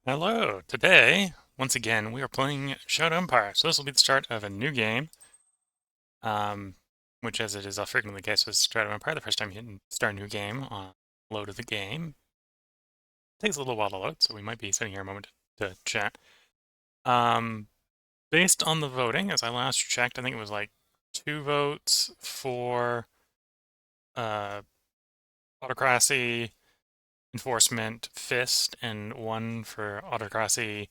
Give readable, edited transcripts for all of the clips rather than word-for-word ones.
Hello. Today, once again, we are playing Shadow Empire. So this will be the start of a new game, which, as it is frequently the case with Shadow Empire, the first time you can start a new game on load of the game. It takes a little while to load, so we might be sitting here a moment to chat. Based on the voting, as I last checked, I think it was like 2 votes for Autocracy, Enforcement, Fist, and 1 for Autocracy,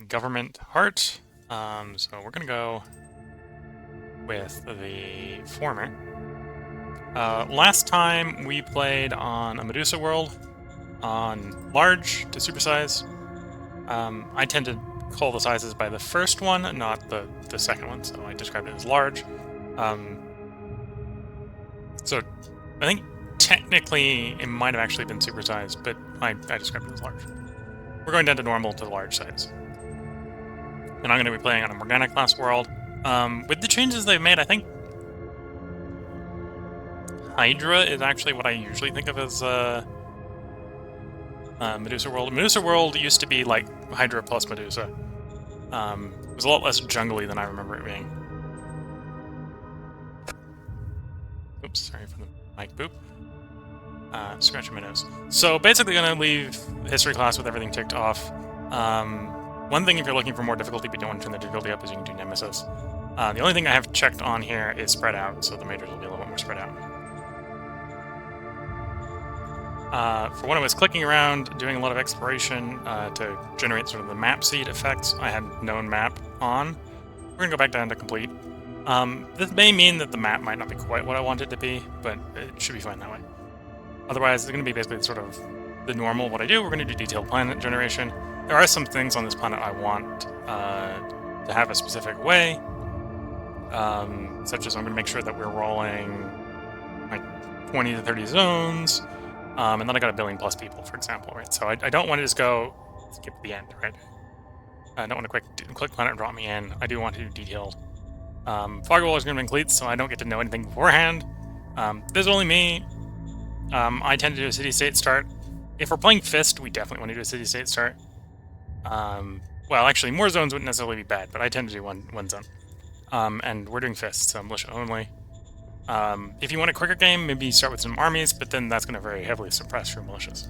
Government, Heart. So we're gonna go with the former. Last time we played on a Medusa world on large to supersize. I tend to call the sizes by the first one, not the second one, so I described it as large. So I think technically it might have actually been supersized, but I described it as large. We're going down to normal to large size. And I'm going to be playing on a Morgana class world. With the changes they've made, I think Hydra is actually what I usually think of as Medusa World. Medusa World used to be like Hydra plus Medusa. It was a lot less jungly than I remember it being. Oops, sorry for the mic boop. Scratching my nose. So basically going to leave history class with everything ticked off. One thing if you're looking for more difficulty but don't want to turn the difficulty up is you can do Nemesis. The only thing I have checked on here is spread out, so the majors will be a little bit more spread out. For when I was clicking around, doing a lot of exploration to generate sort of the map seed effects, I had known map on. We're going to go back down to complete. This may mean that the map might not be quite what I want it to be, but it should be fine that way. Otherwise, it's going to be basically sort of the normal what I do. We're going to do detailed planet generation. There are some things on this planet I want to have a specific way, such as I'm going to make sure that we're rolling like 20 to 30 zones, and then I got 1 billion plus people, for example, right? So I don't want to just go skip the end, right? I don't want to click planet and drop me in. I do want to do detailed. Firewall is going to be complete, so I don't get to know anything beforehand. This is only me. I tend to do a city-state start. If we're playing Fist, we definitely want to do a city-state start. Well, actually, more zones wouldn't necessarily be bad, but I tend to do one zone. And we're doing Fist, so militia only. If you want a quicker game, maybe start with some armies, but then that's going to very heavily suppress your militias.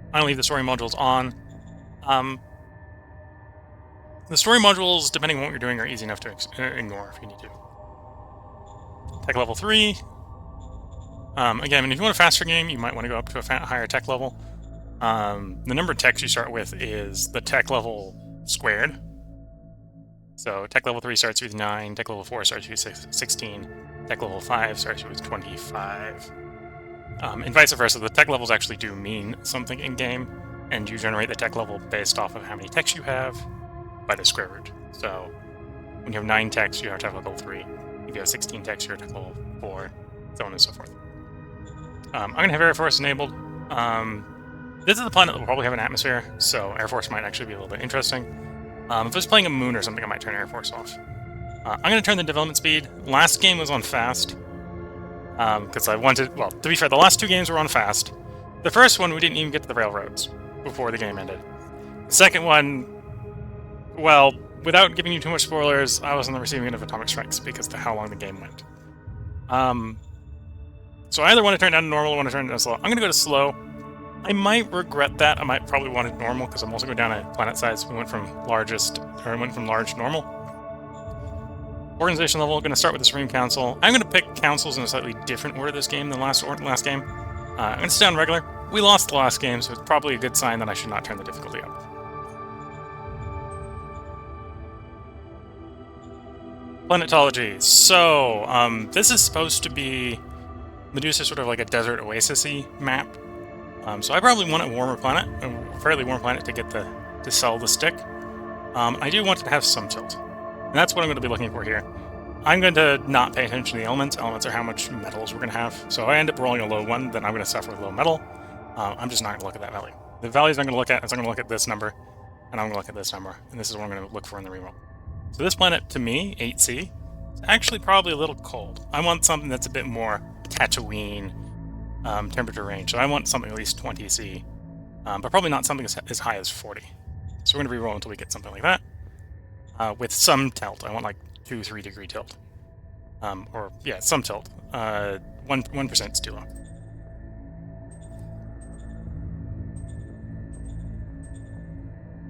I'm going to leave the story modules on. The story modules, depending on what you're doing, are easy enough to ignore if you need to. Tech level 3. Again, if you want a faster game, you might want to go up to a higher tech level. The number of techs you start with is the tech level squared. So tech level 3 starts with 9, tech level 4 starts with 16, tech level 5 starts with 25. And vice versa, the tech levels actually do mean something in-game, and you generate the tech level based off of how many techs you have by the square root. So when you have 9 techs, you have tech level 3. If you have 16 techs, you're tech level 4, so on and so forth. I'm going to have Air Force enabled. This is the planet that will probably have an atmosphere, so Air Force might actually be a little bit interesting. If I was playing a moon or something, I might turn Air Force off. I'm going to turn the development speed. Last game was on fast, because I wanted... Well, to be fair, the last 2 games were on fast. The first one, we didn't even get to the railroads before the game ended. The second one, well, without giving you too much spoilers, I was on the receiving end of atomic strikes because of how long the game went. So I either want to turn it down to normal or want to turn it down to slow. I'm going to go to slow. I might regret that. I might probably want it normal because I'm also going down to planet size. We went from large to normal. Organization level, going to start with the Supreme Council. I'm going to pick councils in a slightly different order this game than last game. I'm going to stay on regular. We lost the last game, so it's probably a good sign that I should not turn the difficulty up. Planetology. So, this is supposed to be Medusa, sort of like a desert oasis-y map. So I probably want a warmer planet, a fairly warm planet to get to sell the stick. I do want it to have some tilt, and that's what I'm going to be looking for here. I'm going to not pay attention to the elements. Elements are how much metals we're going to have. So if I end up rolling a low one, then I'm going to suffer with low metal. I'm just not going to look at that value. The values I'm going to look at is I'm going to look at this number, and I'm going to look at this number, and this is what I'm going to look for in the reroll. So this planet, to me, 8C, is actually probably a little cold. I want something that's a bit more Tatooine, temperature range. So I want something at least 20 C, but probably not something as high as 40. So we're going to reroll until we get something like that. With some tilt. I want like 2-3 degree tilt. Or, yeah, some tilt. 1% is too low.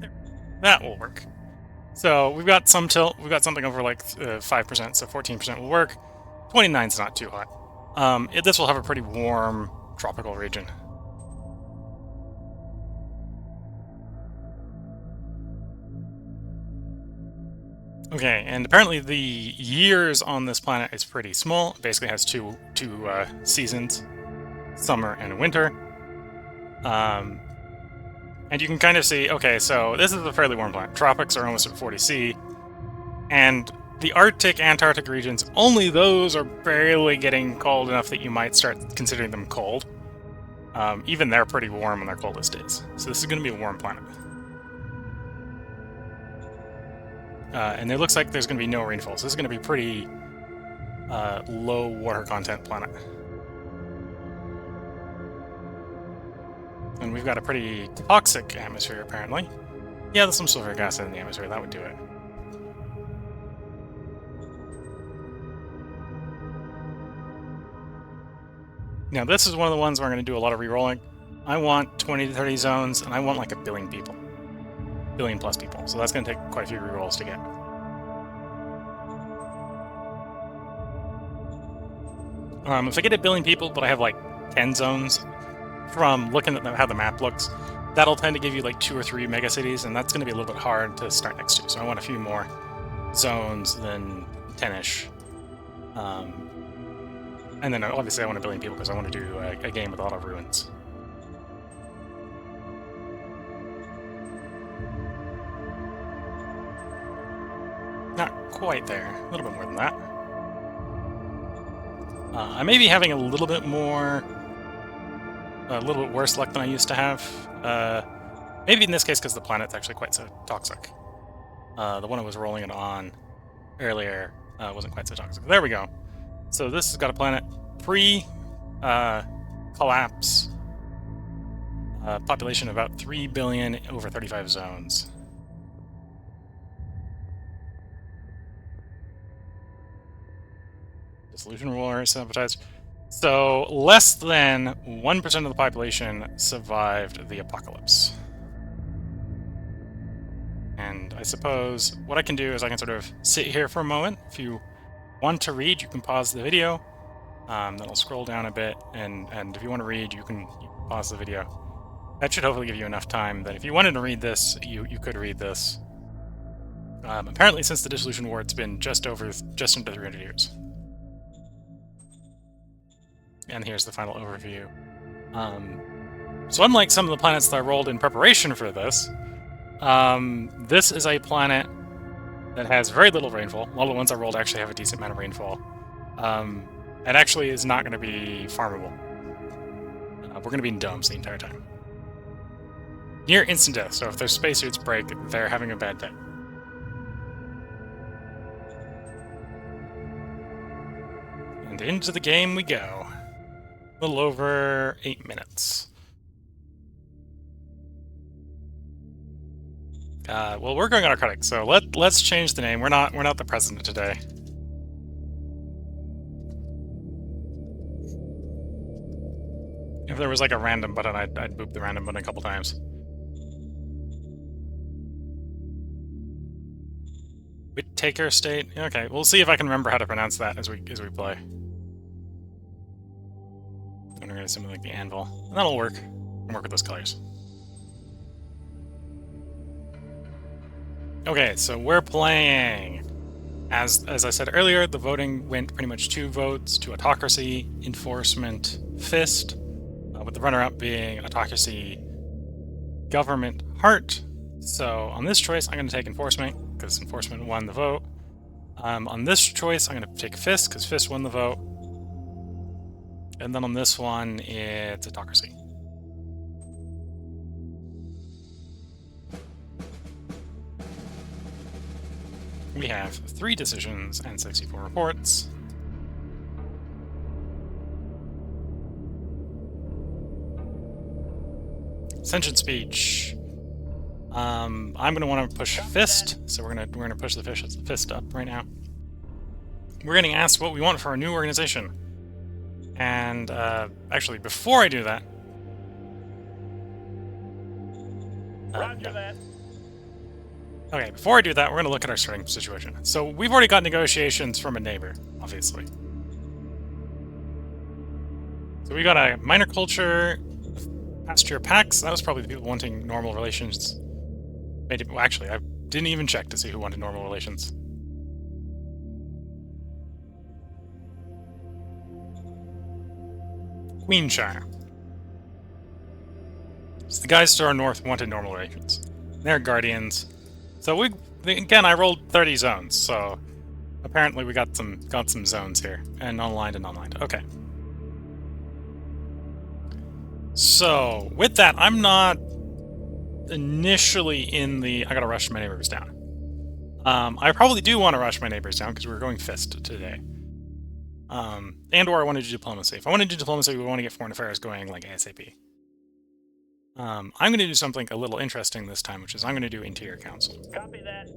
There. That will work. So we've got some tilt. We've got something over like 5%, so 14% will work. 29 is not too hot. This will have a pretty warm tropical region. Okay, and apparently the years on this planet is pretty small. It basically has two seasons, summer and winter. And you can kind of see, okay, so this is a fairly warm planet. Tropics are almost at 40 C, and the Arctic, Antarctic regions, only those are barely getting cold enough that you might start considering them cold. Even they're pretty warm on their coldest days. So this is going to be a warm planet. And it looks like there's going to be no rainfall, so this is going to be pretty low water content planet. And we've got a pretty toxic atmosphere, apparently. Yeah, there's some sulfuric acid in the atmosphere, that would do it. Now, this is one of the ones where I'm going to do a lot of rerolling. I want 20 to 30 zones, and I want like 1 billion people. 1 billion plus people, so that's going to take quite a few rerolls to get. If I get 1 billion people, but I have like 10 zones, from looking at how the map looks, that'll tend to give you like 2 or 3 megacities, and that's going to be a little bit hard to start next to. So I want a few more zones than 10-ish. And then obviously I want 1 billion people because I want to do a game with a lot of ruins. Not quite there. A little bit more than that. I may be having a little bit worse luck than I used to have. Maybe in this case because the planet's actually quite so toxic. The one I was rolling it on earlier wasn't quite so toxic. There we go. So this has got a planet pre-collapse. Population of about 3 billion over 35 zones. Dissolution War sabotaged. So less than 1% of the population survived the apocalypse. And I suppose what I can do is I can sort of sit here for a moment. If you want to read, you can pause the video. Then I'll scroll down a bit, and if you want to read, you can pause the video. That should hopefully give you enough time that if you wanted to read this, you could read this. Apparently, since the Dissolution War, it's been just under 300 years. And here's the final overview. So unlike some of the planets that I rolled in preparation for this, this is a planet that has very little rainfall. A lot of the ones I rolled actually have a decent amount of rainfall. And actually is not going to be farmable. We're going to be in domes the entire time. Near instant death, so if their spacesuits break, they're having a bad day. And into the game we go. A little over 8 minutes. Well, we're going autocratic, so let's change the name. We're not the president today. If there was like a random button, I'd boop the random button a couple times. Whittaker State. Okay, we'll see if I can remember how to pronounce that as we play. I'm gonna something like the anvil, and that'll work. I'll work with those colors. Okay, so we're playing. As I said earlier, the voting went pretty much 2 votes to Autocracy, Enforcement, Fist, with the runner-up being Autocracy, Government, Heart. So on this choice, I'm going to take Enforcement, because Enforcement won the vote. On this choice, I'm going to take Fist, because Fist won the vote. And then on this one, it's Autocracy. We have 3 decisions and 64 reports. Sentient speech. I'm gonna want to push fist, so we're gonna push the fist up right now. We're getting asked what we want for our new organization, and actually, before I do that, okay, before I do that, we're gonna look at our starting situation. So we've already got negotiations from a neighbor, obviously. So we got a minor culture, pasture packs. That was probably the people wanting normal relations. Well, actually, I didn't even check to see who wanted normal relations. Queenshire. So the guys to our north wanted normal relations. They're guardians. So again, I rolled 30 zones, so apparently we got some zones here, and online and online. Okay. So with that, I'm not initially in the I gotta rush my neighbors down. I probably do want to rush my neighbors down because we're going fist today. And/or I want to do diplomacy. If I want to do diplomacy, we want to get foreign affairs going like ASAP. I'm going to do something a little interesting this time, which is I'm going to do Interior Council. Copy that.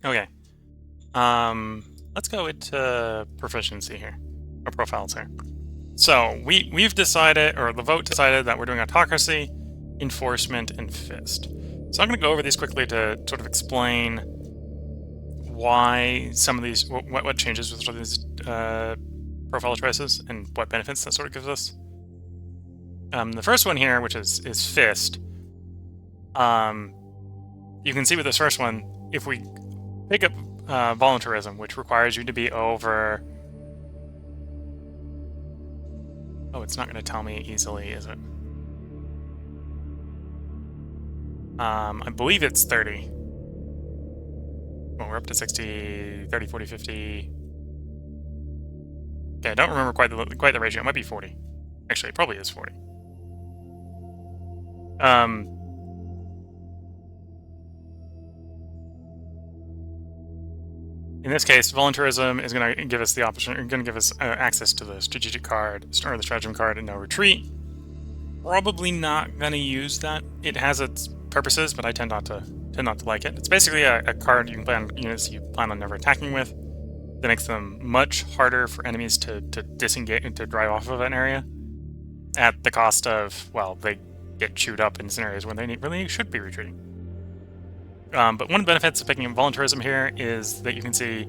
Okay. Let's go into proficiency here, or profiles here. So we've decided, or the vote decided, that we're doing Autocracy, Enforcement, and Fist. So I'm going to go over these quickly to sort of explain why some of these, what changes with sort of these profile choices and what benefits that sort of gives us. The first one here, which is Fist, you can see with this first one, if we pick up voluntarism, which requires you to be over... Oh, it's not going to tell me easily, is it? I believe it's 30. Well, we're up to 60, 30, 40, 50... Okay, I don't remember quite the ratio. It might be 40. Actually, it probably is 40. In this case, voluntarism is going to give us the option, going to give us access to the strategic card, or the stratagem card, and no retreat. Probably not going to use that. It has its purposes, but I tend not to like it. It's basically a card you can play on units you plan on never attacking with. That makes them much harder for enemies to disengage and to drive off of an area, at the cost of, well, they get chewed up in scenarios when they really should be retreating. But one of the benefits of picking up voluntarism here is that you can see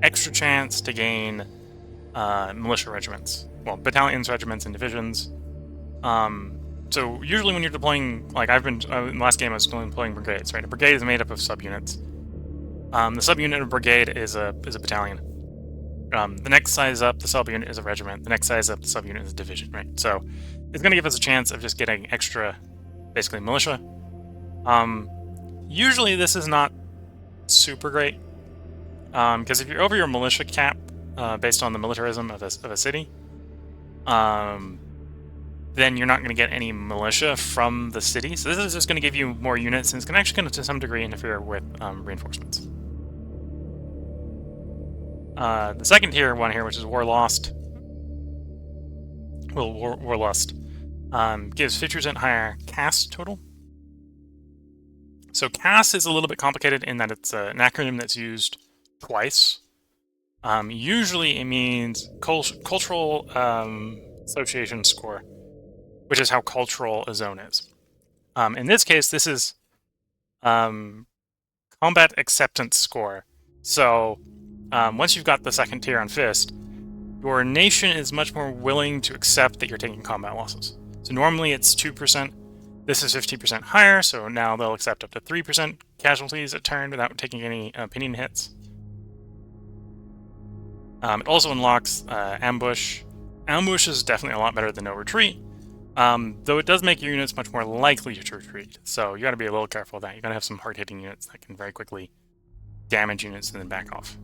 extra chance to gain militia regiments. Well, battalions, regiments, and divisions. So usually when you're deploying, like I've been, in the last game I was deploying brigades, right? A brigade is made up of subunits. The subunit of brigade is a battalion. The next size up, the subunit is a regiment. The next size up, the subunit is a division, right? So it's going to give us a chance of just getting extra, basically, militia. Usually this is not super great, because if you're over your militia cap, based on the militarism of a city, then you're not going to get any militia from the city. So this is just going to give you more units, and it's actually going to some degree interfere with reinforcements. The second tier one here, which is Warlust, gives 50% higher cast total. So CAS is a little bit complicated in that it's an acronym that's used twice. Usually it means cultural association score, which is how cultural a zone is. In this case, this is combat acceptance score. So once you've got the second tier on Fist, your nation is much more willing to accept that you're taking combat losses. So normally it's 2%. This is 50% higher, so now they'll accept up to 3% casualties a turn without taking any opinion hits. It also unlocks ambush. Ambush is definitely a lot better than no retreat, though it does make your units much more likely to retreat. So you got to be a little careful of that. You got to have some hard-hitting units that can very quickly damage units and then back off.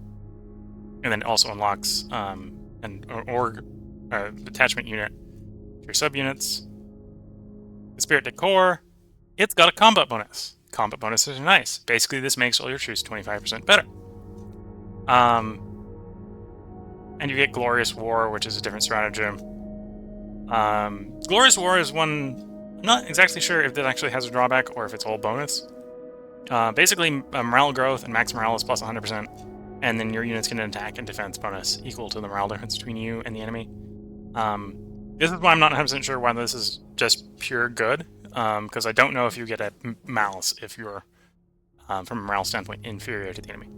And then it also unlocks an org detachment unit to your subunits. The Spirit Decor, it's got a combat bonus. Combat bonuses are nice. Basically, this makes all your troops 25% better. And you get Glorious War, which is a different stratagem. Glorious War is one, I'm not exactly sure if that actually has a drawback or if it's all bonus. Basically, morale growth and max morale is plus 100%, and then your units get an attack and defense bonus equal to the morale difference between you and the enemy. This is why I'm not 100% sure why this is just pure good, because I don't know if you get a malice if you're, from a morale standpoint, inferior to the enemy.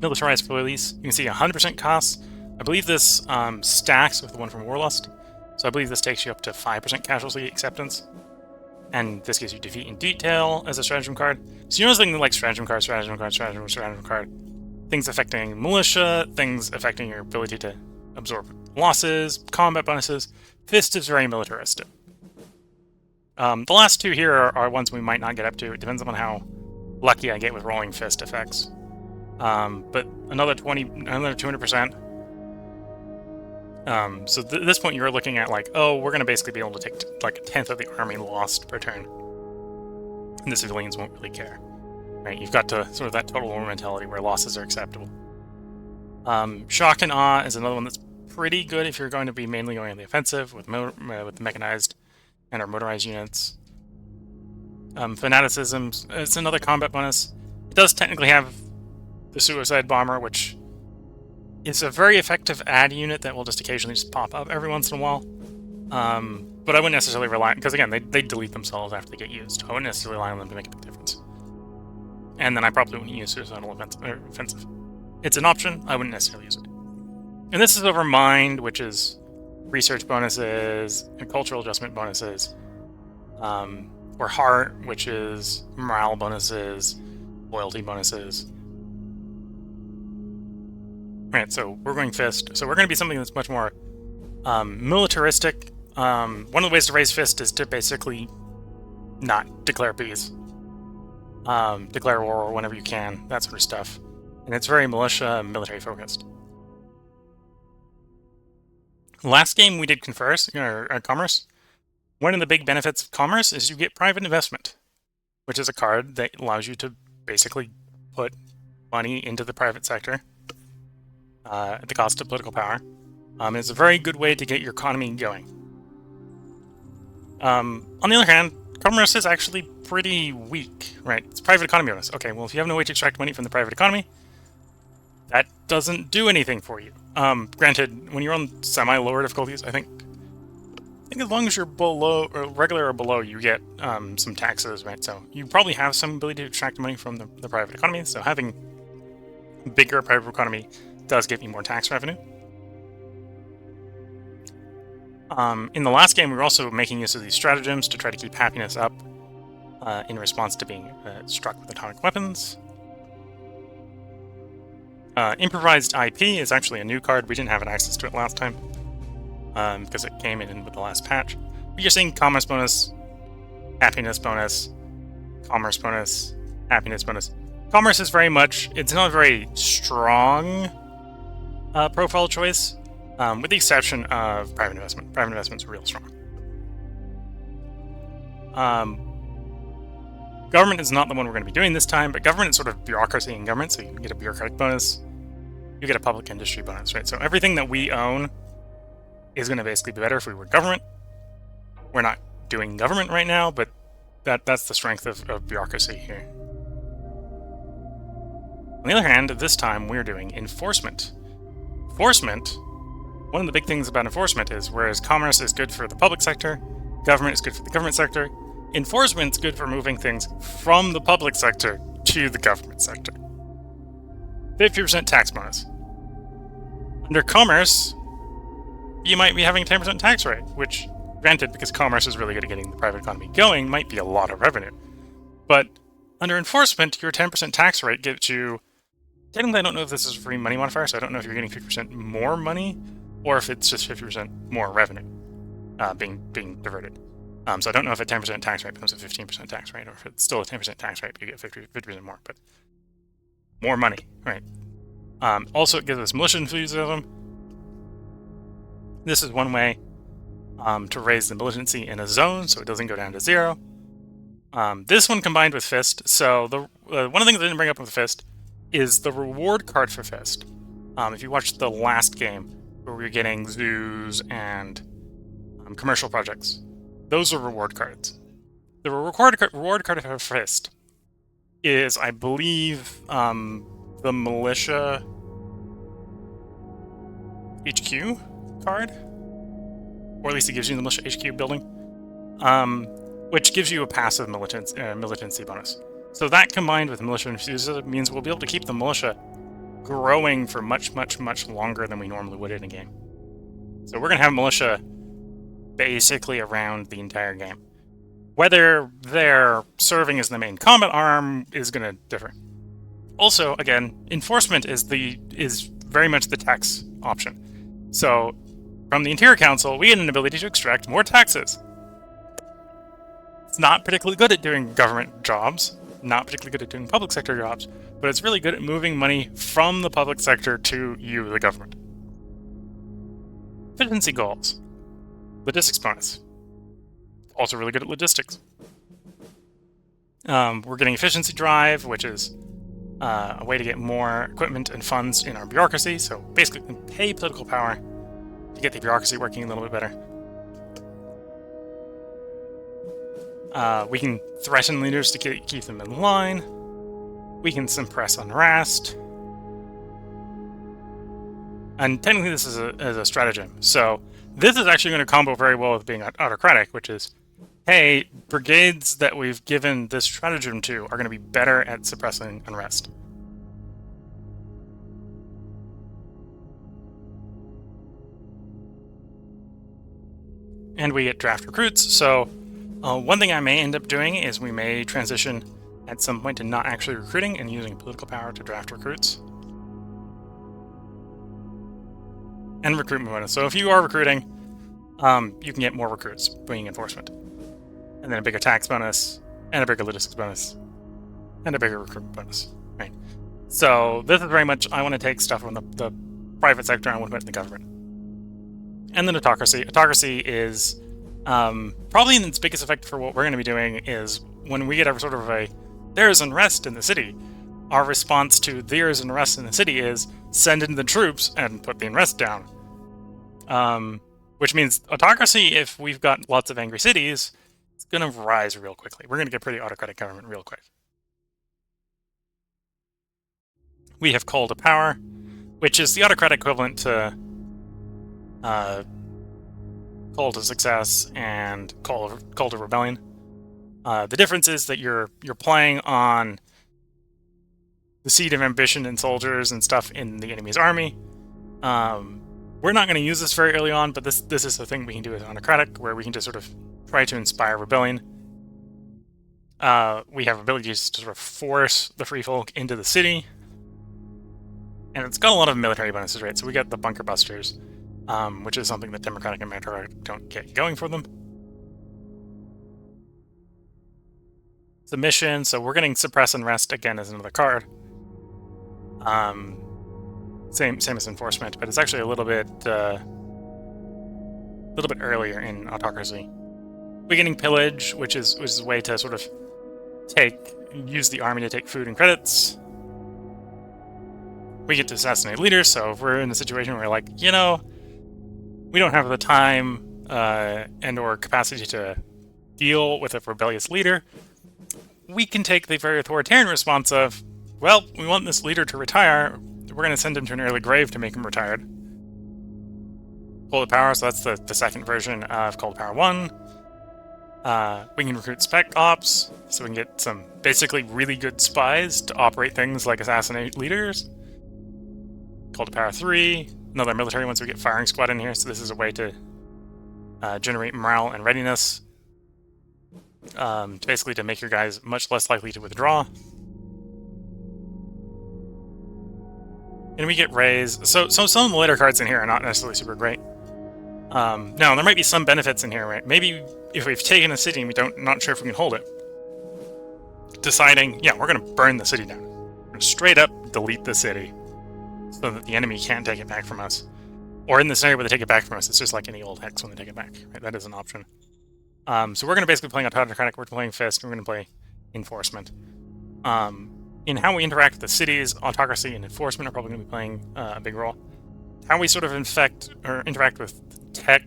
Militarized police, you can see 100% costs. I believe this stacks with the one from Warlust, so I believe this takes you up to 5% casualty acceptance. And this gives you Defeat in Detail as a stratagem card. So you know something like stratagem card, things affecting militia, things affecting your ability to absorb losses, combat bonuses. Fist is very militaristic. The last two here are ones we might not get up to. It depends on how lucky I get with rolling fist effects. But another 200%. So at this point you're looking at like, oh, we're going to basically be able to take like a tenth of the army lost per turn. And the civilians won't really care. Right? You've got to sort of that total war mentality where losses are acceptable. Shock and Awe is another one that's pretty good if you're going to be mainly going on the offensive with the mechanized and our motorized units. Fanaticism, it's another combat bonus. It does technically have the Suicide Bomber, which is a very effective add unit that will just occasionally just pop up every once in a while. But I wouldn't necessarily rely, because again, they delete themselves after they get used. I wouldn't necessarily rely on them to make a big difference. And then I probably wouldn't use Suicidal Offensive. It's an option, I wouldn't necessarily use it. And this is over Mind, which is research bonuses and cultural adjustment bonuses. Or Heart, which is morale bonuses, loyalty bonuses. Right, so we're going Fist. So we're going to be something that's much more militaristic. One of the ways to raise Fist is to basically not declare peace. Declare war whenever you can, that sort of stuff. And it's very militia and military focused. Last game we did Commerce. One of the big benefits of Commerce is you get private investment, which is a card that allows you to basically put money into the private sector at the cost of political power. It's a very good way to get your economy going. On the other hand, Commerce is actually pretty weak, right? It's private economy bonus. Okay, well, if you have no way to extract money from the private economy, that doesn't do anything for you. Granted, when you're on semi-lower difficulties, I think as long as you're below, or regular or below, you get some taxes, right? So you probably have some ability to extract money from the private economy, so having bigger private economy does give you more tax revenue. In the last game, we were also making use of these stratagems to try to keep happiness up in response to being struck with atomic weapons. Improvised IP is actually a new card. We didn't have access to it last time because it came in with the last patch. But you're seeing commerce bonus, happiness bonus, commerce bonus, happiness bonus. Commerce is very much, it's not a very strong profile choice, with the exception of private investment. Private investment's real strong. Government is not the one we're going to be doing this time, but government is sort of bureaucracy in government, so you get a bureaucratic bonus, you get a public industry bonus, right? So everything that we own is going to basically be better if we were government. We're not doing government right now, but that's the strength of bureaucracy here. On the other hand, this time we're doing enforcement. Enforcement, one of the big things about enforcement is, whereas commerce is good for the public sector, government is good for the government sector, enforcement's good for moving things from the public sector to the government sector. 50% tax bonus. Under commerce, you might be having a 10% tax rate, which, granted, because commerce is really good at getting the private economy going, might be a lot of revenue. But under enforcement, your 10% tax rate gives you... Technically, I don't know if this is a free money modifier, so I don't know if you're getting 50% more money, or if it's just 50% more revenue being diverted. So I don't know if a 10% tax rate becomes a 15% tax rate, or if it's still a 10% tax rate, but you get 50% more, but more money, right? Also, it gives us militia enthusiasm. This is one way to raise the militancy in a zone, so it doesn't go down to 0. This one combined with Fist, so one of the things I didn't bring up with Fist is the reward card for Fist. If you watched the last game, where we were getting zoos and commercial projects, those are reward cards. The reward card for Fist is, I believe, the militia HQ card, or at least it gives you the militia HQ building, which gives you a passive militancy bonus. So that combined with militia infuser means we'll be able to keep the militia growing for much, much, much longer than we normally would in a game. So we're going to have militia basically around the entire game. Whether they're serving as the main combat arm is going to differ. Also, again, enforcement is very much the tax option. So, from the Interior Council, we get an ability to extract more taxes. It's not particularly good at doing government jobs, not particularly good at doing public sector jobs, but it's really good at moving money from the public sector to you, the government. Efficiency goals. Logistics bonus. Also really good at logistics. We're getting efficiency drive, which is a way to get more equipment and funds in our bureaucracy. So basically, we can pay political power to get the bureaucracy working a little bit better. We can threaten leaders to keep them in line. We can suppress unrest. And technically, this is a stratagem. So this is actually going to combo very well with being autocratic, which is, hey, brigades that we've given this stratagem to are going to be better at suppressing unrest. And we get draft recruits, so one thing I may end up doing is we may transition at some point to not actually recruiting and using political power to draft recruits. And recruitment bonus. So if you are recruiting, you can get more recruits being enforcement. And then a bigger tax bonus, and a bigger logistics bonus, and a bigger recruitment bonus. Right. So this is very much, I want to take stuff from the private sector and I want to put it in the government. And then Autocracy. Autocracy is probably its biggest effect for what we're going to be doing is when we get a sort of there's unrest in the city, our response to there's unrest in the city is send in the troops and put the unrest down. Which means Autocracy, if we've got lots of angry cities, it's going to rise real quickly. We're going to get pretty autocratic government real quick. We have Call to Power, which is the autocratic equivalent to Call to Success and Call to Rebellion. The difference is that you're playing on the seed of ambition and soldiers and stuff in the enemy's army. We're not going to use this very early on, but this is the thing we can do with autocratic, where we can just sort of try to inspire rebellion. We have abilities to sort of force the free folk into the city. And it's got a lot of military bonuses, right? So we got the bunker busters, which is something that democratic and meritocratic don't get going for them. Submission, so we're getting suppress and rest again as another card. Same as enforcement, but it's actually a little bit earlier in Autocracy. We're getting pillage, which is a way to sort of use the army to take food and credits. We get to assassinate leaders, so if we're in a situation where we're like, we don't have the time and or capacity to deal with a rebellious leader, we can take the very authoritarian response of, well, we want this leader to retire, we're going to send him to an early grave to make him retired. Call to Power, so that's the second version of Call to Power 1. We can recruit spec ops, so we can get some basically really good spies to operate things like assassinate leaders. Call to Power 3, another military one, so we get firing squad in here, so this is a way to generate morale and readiness. Basically to make your guys much less likely to withdraw. And we get raise. So some of the later cards in here are not necessarily super great. Now, there might be some benefits in here, right? Maybe if we've taken a city and not sure if we can hold it, deciding, yeah, we're going to burn the city down. We're going to straight up delete the city so that the enemy can't take it back from us. Or in the scenario where they take it back from us, it's just like any old hex when they take it back. Right? That is an option. So we're going to basically play autocratic, we're playing Fist, we're going to play enforcement. in how we interact with the cities, autocracy and enforcement are probably going to be playing a big role. How we sort of infect or interact with tech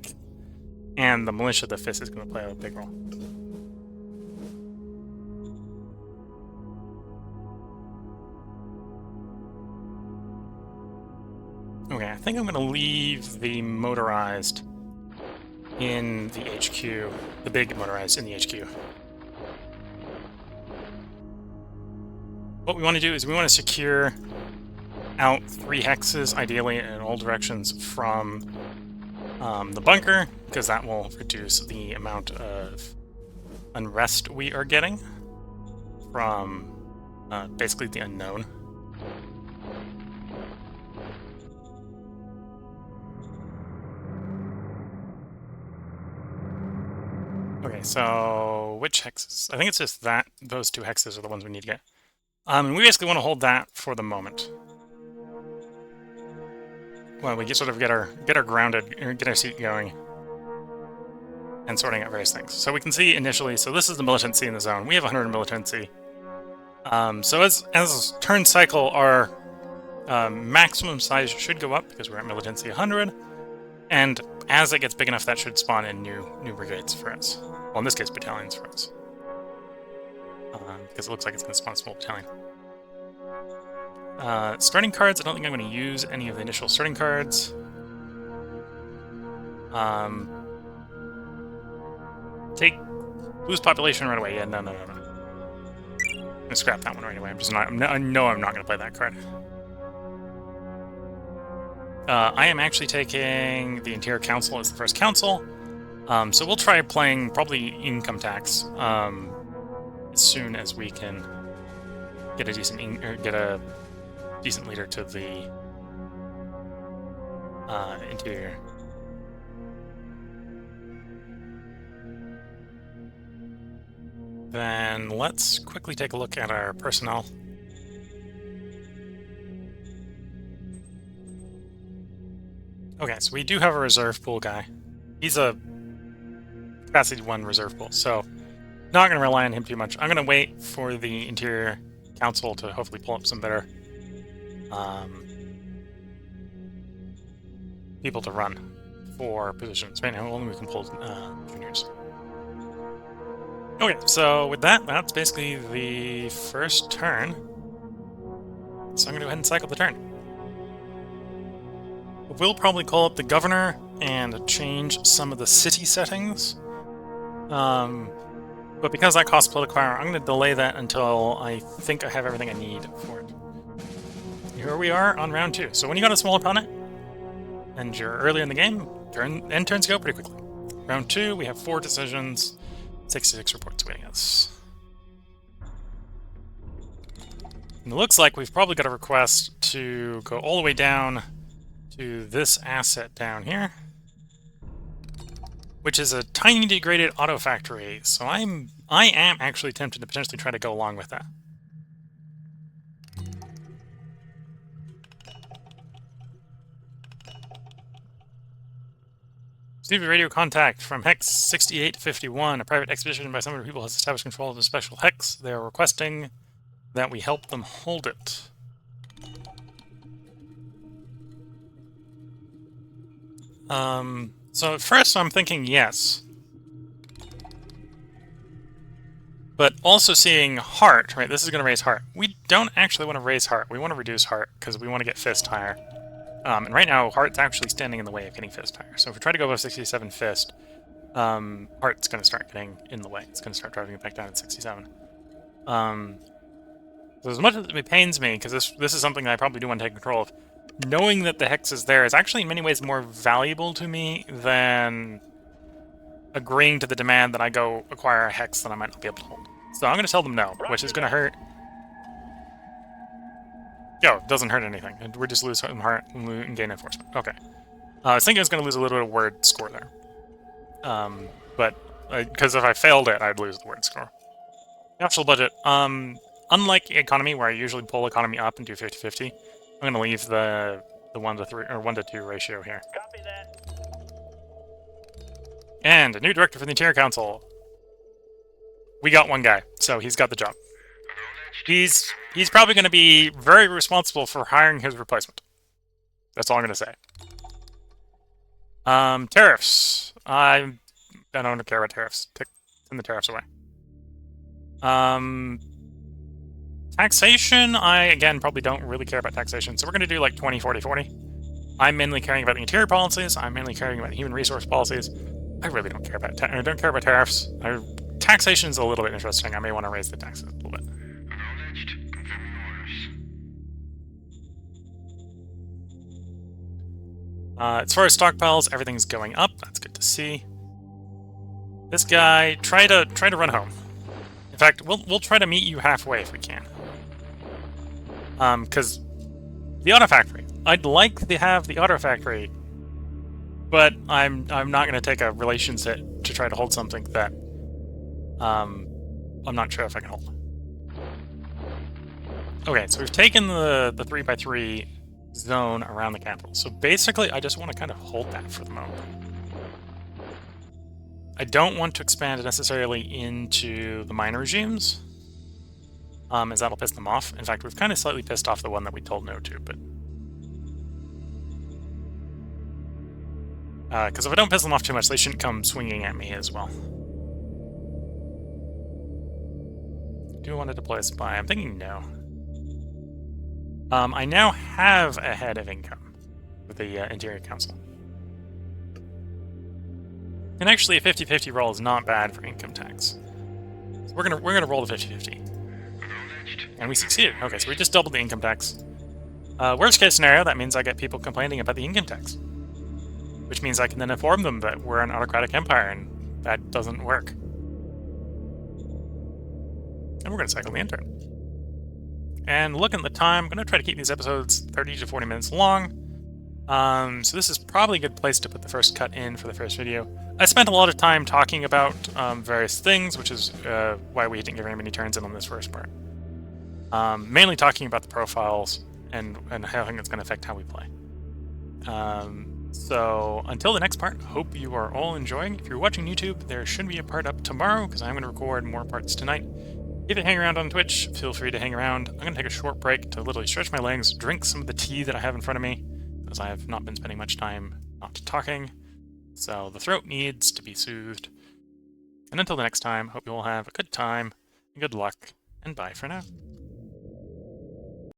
and the militia, the FIST, is going to play a big role. Okay, I think I'm going to leave the motorized in the HQ, the big motorized in the HQ. What we want to do is we want to secure out 3 hexes, ideally in all directions, from the bunker, because that will reduce the amount of unrest we are getting from basically the unknown. Okay, so which hexes? I think it's just that those 2 hexes are the ones we need to get. And we basically want to hold that for the moment. Well, we sort of get our grounded, get our seat going, and sorting out various things. So we can see initially. So this is the militancy in the zone. We have 100 militancy. So as turn cycle, our maximum size should go up because we're at militancy 100, and as it gets big enough, that should spawn in new brigades for us. Well, in this case, battalions for us, because it looks like it's going to spawn a small battalion. Starting cards, I don't think I'm going to use any of the initial starting cards. Lose population right away. Yeah, no. I'm going to scrap that one right away. I know I'm not going to play that card. I am actually taking the Interior Council as the first council. So we'll try playing probably income tax as soon as we can get a decent leader to the interior. Then let's quickly take a look at our personnel. Okay, so we do have a reserve pool guy. He's a capacity 1 reserve pool, so not going to rely on him too much. I'm going to wait for the Interior Council to hopefully pull up some better people to run for positions. Right now, only we can pull juniors. Okay, so with that, that's basically the first turn. So I'm going to go ahead and cycle the turn. We'll probably call up the governor and change some of the city settings. But because that costs political power, I'm going to delay that until I think I have everything I need for it. Here we are on round 2. So when you got a small opponent, and you're early in the game, turns go pretty quickly. Round 2, we have 4 decisions, 66 reports awaiting us. And it looks like we've probably got a request to go all the way down to this asset down here, which is a tiny degraded auto factory. So I am actually tempted to potentially try to go along with that. Received a radio contact from Hex 6851. A private expedition by some of the people has established control of the special Hex. They are requesting that we help them hold it. So at first I'm thinking yes. But also seeing heart, right? This is going to raise heart. We don't actually want to raise heart. We want to reduce heart because we want to get fist higher. And right now, heart's actually standing in the way of getting fist higher. So if we try to go above 67 fist, heart's going to start getting in the way. It's going to start driving it back down at 67. So as much as it pains me, because this is something that I probably do want to take control of, knowing that the hex is there is actually in many ways more valuable to me than agreeing to the demand that I go acquire a hex that I might not be able to hold. So I'm going to tell them no, which is going to hurt. Yo, it doesn't hurt anything. We're just lose some heart and gain enforcement. Okay. I was thinking I was going to lose a little bit of word score there. But because if I failed it, I'd lose the word score. The optional budget. Unlike economy, where I usually pull economy up and do 50-50, I'm going to leave the 1-3 or 1-2 ratio here. Copy that. And a new director for the Interior Council. We got one guy, so he's got the job. He's probably going to be very responsible for hiring his replacement. That's all I'm going to say. Tariffs. I don't care about tariffs. Send the tariffs away. Taxation, I, again, probably don't really care about taxation, so we're going to do like 20, 40, 40. I'm mainly caring about the interior policies. I'm mainly caring about the human resource policies. I really don't care about tariffs. Taxation is a little bit interesting. I may want to raise the taxes a little bit. As far as stockpiles, everything's going up. That's good to see. This guy, try to run home. In fact, we'll try to meet you halfway if we can. Because the auto factory, I'd like to have the auto factory, but I'm not going to take a relations hit to try to hold something that I'm not sure if I can hold. Okay, so we've taken the 3x3 zone around the capital. So basically, I just want to kind of hold that for the moment. I don't want to expand necessarily into the minor regimes, as that'll piss them off. In fact, we've kind of slightly pissed off the one that we told no to, but... because if I don't piss them off too much, they shouldn't come swinging at me as well. Do I want to deploy a spy? I'm thinking no. I now have a head of income with the Interior Council. And actually, a 50-50 roll is not bad for income tax. So we're gonna roll the 50-50. And we succeeded. Okay, so we just doubled the income tax. Worst case scenario, that means I get people complaining about the income tax. Which means I can then inform them that we're an autocratic empire, and that doesn't work. And we're gonna cycle the intern. And looking at the time, I'm going to try to keep these episodes 30 to 40 minutes long. So this is probably a good place to put the first cut in for the first video. I spent a lot of time talking about various things, which is why we didn't get very many turns in on this first part. Mainly talking about the profiles and how I think it's going to affect how we play. So until the next part, hope you are all enjoying. If you're watching YouTube, there should be a part up tomorrow, because I'm going to record more parts tonight. If you hang around on Twitch, feel free to hang around. I'm going to take a short break to literally stretch my legs, drink some of the tea that I have in front of me, because I have not been spending much time not talking. So the throat needs to be soothed. And until the next time, hope you all have a good time, and good luck, and bye for now.